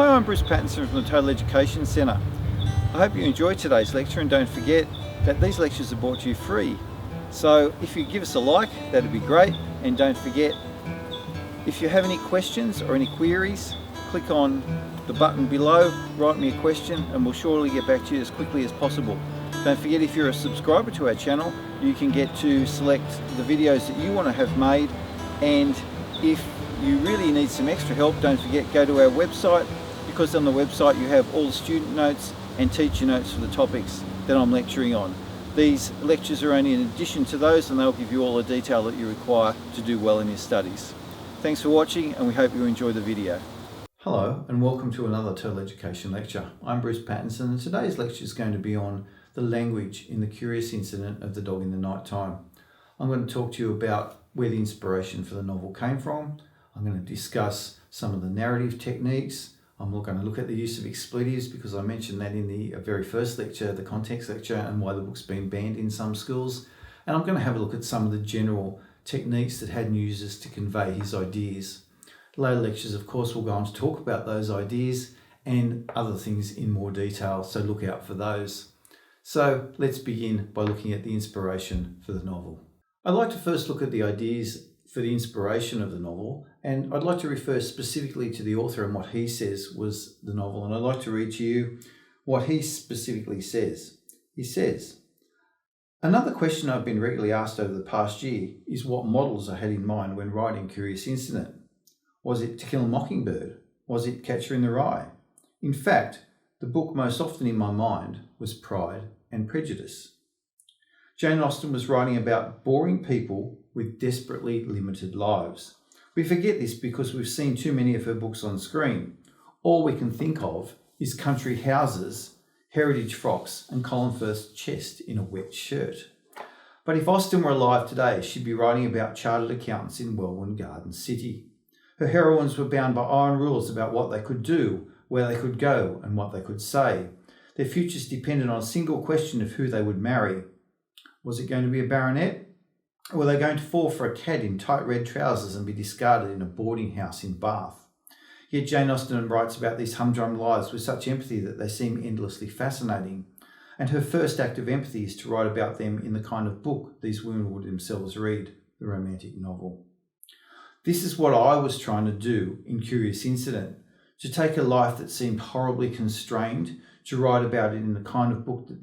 Hi, I'm Bruce Pattinson from the Total Education Centre. I hope you enjoyed today's lecture, and don't forget that these lectures are brought to you free. So if you give us a like, that'd be great, and don't forget, if you have any questions or any queries, click on the button below, write me a question, and we'll surely get back to you as quickly as possible. Don't forget, if you're a subscriber to our channel, you can get to select the videos that you want to have made, and if you really need some extra help, don't forget, go to our website, because on the website you have all the student notes and teacher notes for the topics that I'm lecturing on. These lectures are only in addition to those, and they'll give you all the detail that you require to do well in your studies. Thanks for watching, and we hope you enjoy the video. Hello and welcome to another Total Education lecture. I'm Bruce Pattinson, and today's lecture is going to be on the language in The Curious Incident of the Dog in the Night Time. I'm going to talk to you about where the inspiration for the novel came from. I'm going to discuss some of the narrative techniques. I'm going to look at the use of expletives, because I mentioned that in the very first lecture, the context lecture, and why the book's been banned in some schools. And I'm going to have a look at some of the general techniques that Haddon uses to convey his ideas. Later lectures, of course, will go on to talk about those ideas and other things in more detail, so look out for those. So let's begin by looking at the inspiration for the novel. I'd like to first look at the ideas for the inspiration of the novel, and I'd like to refer specifically to the author and what he says was the novel, and I'd like to read to you what he specifically says. He says, "Another question I've been regularly asked over the past year is what models I had in mind when writing Curious Incident. Was it To Kill a Mockingbird? Was it Catcher in the Rye? In fact, the book most often in my mind was Pride and Prejudice. Jane Austen was writing about boring people with desperately limited lives. We forget this because we've seen too many of her books on screen. All we can think of is country houses, heritage frocks, and Colin Firth's chest in a wet shirt. But if Austen were alive today, she'd be writing about chartered accountants in Welwyn Garden City. Her heroines were bound by iron rules about what they could do, where they could go, and what they could say. Their futures depended on a single question of who they would marry. Was it going to be a baronet? Or were they going to fall for a cad in tight red trousers and be discarded in a boarding house in Bath? Yet Jane Austen writes about these humdrum lives with such empathy that they seem endlessly fascinating. And her first act of empathy is to write about them in the kind of book these women would themselves read, the romantic novel. This is what I was trying to do in Curious Incident, to take a life that seemed horribly constrained, to write about it in the kind of book that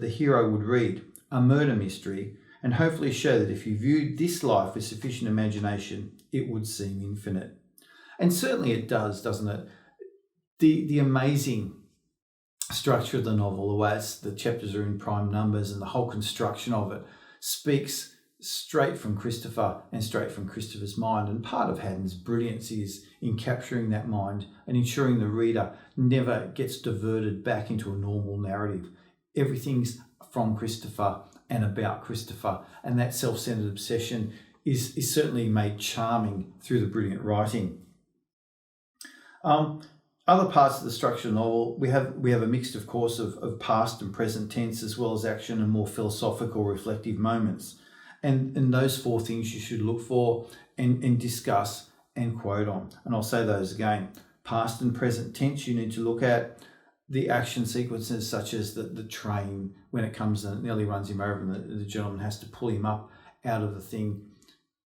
the hero would read, a murder mystery, and hopefully show that if you viewed this life with sufficient imagination, it would seem infinite." And certainly it does, doesn't it? The amazing structure of the novel, the way the chapters are in prime numbers and the whole construction of it speaks straight from Christopher and straight from Christopher's mind. And part of Haddon's brilliance is in capturing that mind and ensuring the reader never gets diverted back into a normal narrative. Everything's from Christopher and about Christopher, and that self-centered obsession is certainly made charming through the brilliant writing. Other parts of the structure of the novel, we have a mix, of course, of past and present tense, as well as action and more philosophical, reflective moments. And those four things you should look for and discuss and quote on. And I'll say those again. Past and present tense you need to look at. The action sequences, such as the train, when it comes and it nearly runs him over and the gentleman has to pull him up out of the thing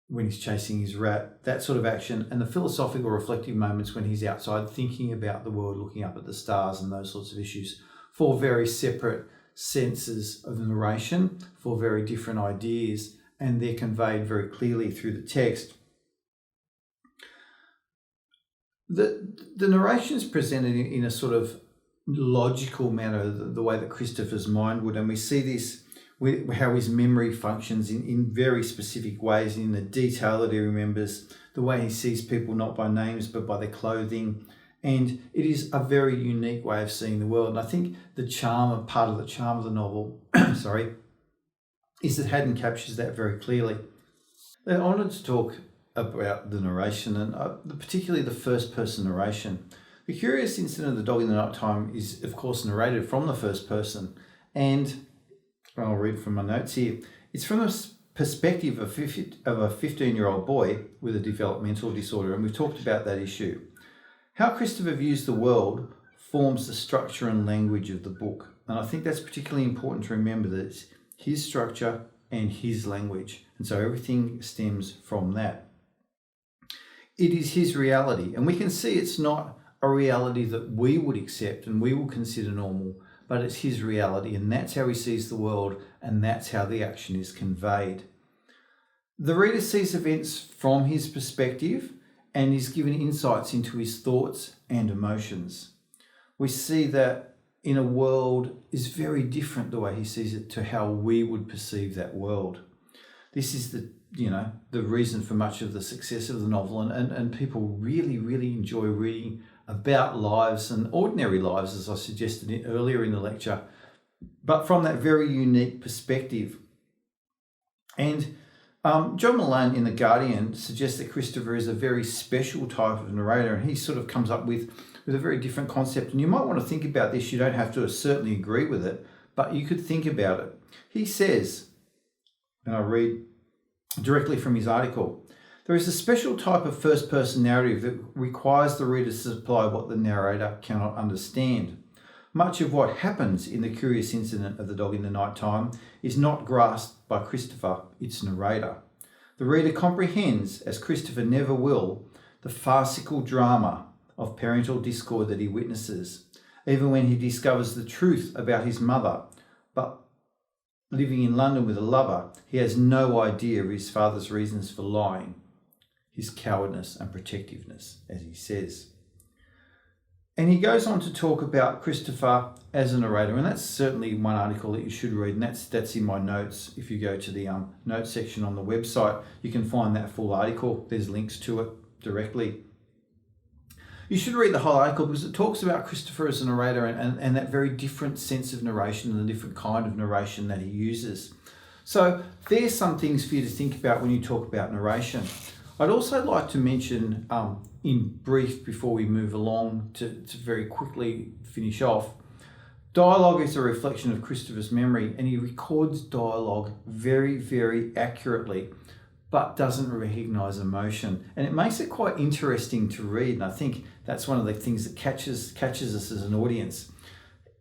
when he's chasing his rat, that sort of action. And the philosophical, reflective moments when he's outside thinking about the world, looking up at the stars and those sorts of issues. Four very separate senses of narration, four very different ideas, and they're conveyed very clearly through the text. The narration is presented in a sort of logical manner, the way that Christopher's mind would, and we see this with how his memory functions in very specific ways, in the detail that he remembers, the way he sees people not by names but by their clothing, and it is a very unique way of seeing the world. And I think part of the charm of the novel is that Haddon captures that very clearly. I wanted to talk about the narration, and particularly the first person narration. The Curious Incident of the Dog in the Night Time is, of course, narrated from the first person, and I'll read from my notes here. It's from the perspective of a 15-year-old boy with a developmental disorder, and we've talked about that issue. How Christopher views the world forms the structure and language of the book. And I think that's particularly important to remember, that it's his structure and his language. And so everything stems from that. It is his reality. And we can see it's not a reality that we would accept and we will consider normal, but it's his reality. And that's how he sees the world, and that's how the action is conveyed. The reader sees events from his perspective and is given insights into his thoughts and emotions. We see that in a world is very different, the way he sees it, to how we would perceive that world. This is the reason for much of the success of the novel, and people really, really enjoy reading about lives and ordinary lives, as I suggested earlier in the lecture, but from that very unique perspective. And John Malone in The Guardian suggests that Christopher is a very special type of narrator, and he sort of comes up with a very different concept. And you might want to think about this. You don't have to certainly agree with it, but you could think about it. He says, and I read directly from his article, "There is a special type of first-person narrative that requires the reader to supply what the narrator cannot understand. Much of what happens in the curious incident of the dog in the night time is not grasped by Christopher, its narrator. The reader comprehends, as Christopher never will, the farcical drama of parental discord that he witnesses, even when he discovers the truth about his mother. But living in London with a lover, he has no idea of his father's reasons for lying, his cowardness and protectiveness," as he says. And he goes on to talk about Christopher as a narrator, and that's certainly one article that you should read, and that's in my notes. If you go to the notes section on the website, you can find that full article. There's links to it directly. You should read the whole article because it talks about Christopher as a narrator and that very different sense of narration and the different kind of narration that he uses. So there's some things for you to think about when you talk about narration. I'd also like to mention, in brief, before we move along to very quickly finish off, dialogue is a reflection of Christopher's memory, and he records dialogue very, very accurately, but doesn't recognise emotion. And it makes it quite interesting to read, and I think that's one of the things that catches us as an audience.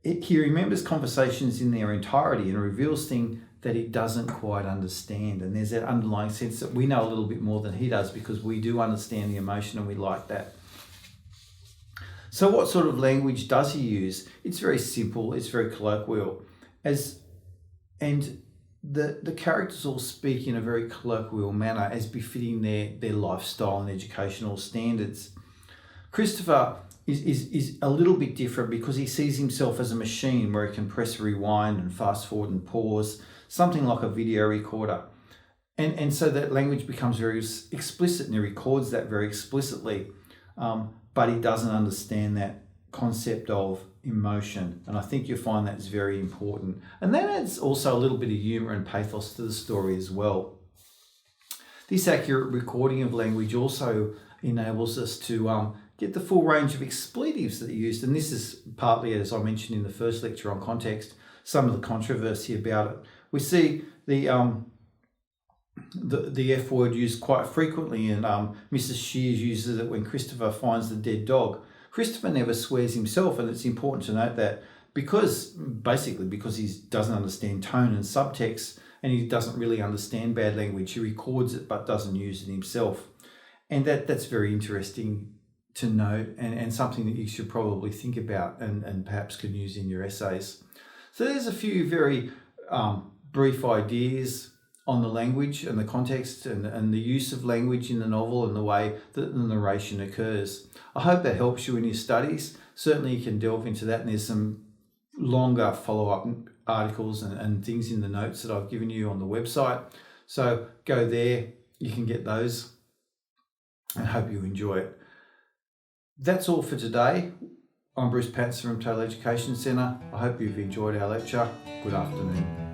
He remembers conversations in their entirety and reveals things that he doesn't quite understand. And there's that underlying sense that we know a little bit more than he does because we do understand the emotion and we like that. So what sort of language does he use? It's very simple, it's very colloquial. And the characters all speak in a very colloquial manner as befitting their lifestyle and educational standards. Christopher is a little bit different because he sees himself as a machine where he can press rewind and fast forward and pause, something like a video recorder. And so that language becomes very explicit, and he records that very explicitly, but he doesn't understand that concept of emotion. And I think you'll find that's very important. And that adds also a little bit of humour and pathos to the story as well. This accurate recording of language also enables us to get the full range of expletives that are used. And this is partly, as I mentioned in the first lecture on context, some of the controversy about it. We see the F word used quite frequently, and Mrs. Shears uses it when Christopher finds the dead dog. Christopher never swears himself, and it's important to note that because he doesn't understand tone and subtext, and he doesn't really understand bad language, he records it but doesn't use it himself. And that's very interesting to note, and something that you should probably think about and perhaps can use in your essays. So there's a few very brief ideas on the language and the context and the use of language in the novel and the way that the narration occurs. I hope that helps you in your studies. Certainly you can delve into that, and there's some longer follow-up articles and things in the notes that I've given you on the website. So go there, you can get those, and hope you enjoy it. That's all for today. I'm Bruce Patterson from Total Education Centre. I hope you've enjoyed our lecture. Good afternoon.